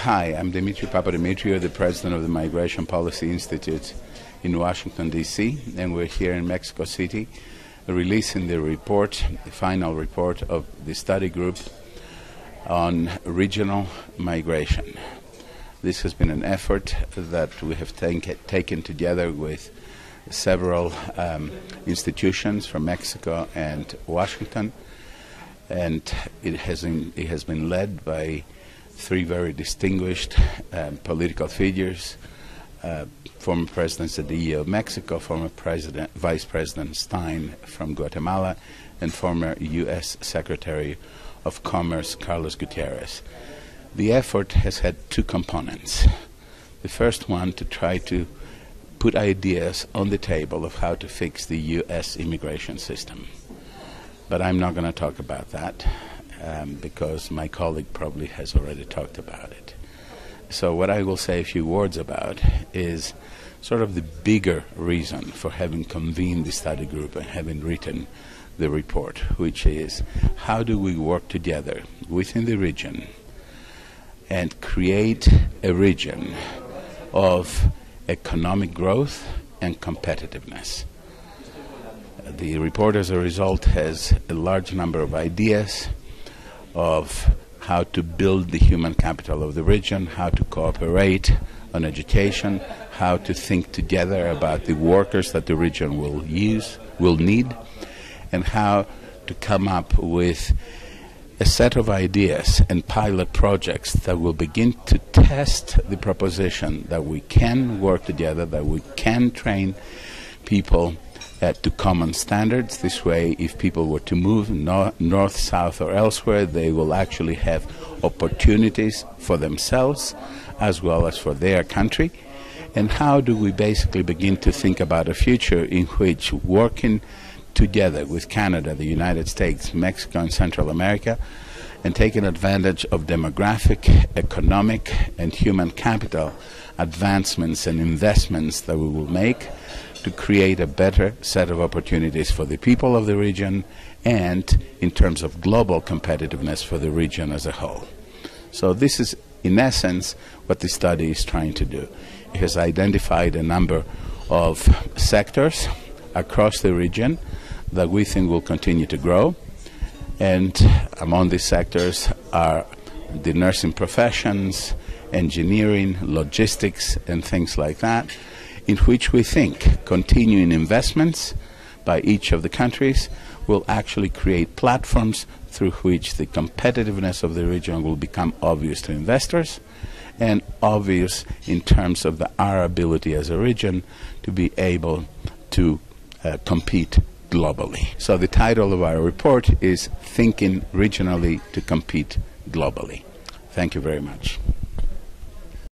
Hi, I'm Demetrios Papademetriou, the president of the Migration Policy Institute in Washington, D.C., and we're here in Mexico City releasing the report, the final report of the study group on regional migration. This has been an effort that we have taken together with several institutions from Mexico and Washington, and it has been led by three very distinguished political figures, former presidents of the EU of Mexico, former Vice President Stein from Guatemala, and former U.S. Secretary of Commerce Carlos Gutierrez. The effort has had two components. The first one, to try to put ideas on the table of how to fix the U.S. immigration system. But I'm not going to talk about that because my colleague probably has already talked about it. So what I will say a few words about is sort of the bigger reason for having convened the study group and having written the report, which is how do we work together within the region and create a region of economic growth and competitiveness. The report, as a result, has a large number of ideas of how to build the human capital of the region, how to cooperate on education, how to think together about the workers that the region will need, and how to come up with a set of ideas and pilot projects that will begin to test the proposition that we can work together, that we can train people to common standards. This way, if people were to move north, south, or elsewhere, they will actually have opportunities for themselves as well as for their country. And how do we basically begin to think about a future in which working together with Canada, the United States, Mexico, and Central America, and taking advantage of demographic, economic, and human capital advancements and investments that we will make to create a better set of opportunities for the people of the region and in terms of global competitiveness for the region as a whole. So this is, in essence, what the study is trying to do. It has identified a number of sectors across the region that we think will continue to grow, and among these sectors are the nursing professions, engineering, logistics, and things like that, in which we think continuing investments by each of the countries will actually create platforms through which the competitiveness of the region will become obvious to investors and obvious in terms of our ability as a region to be able to compete globally. So the title of our report is Thinking Regionally to Compete Globally. Thank you very much.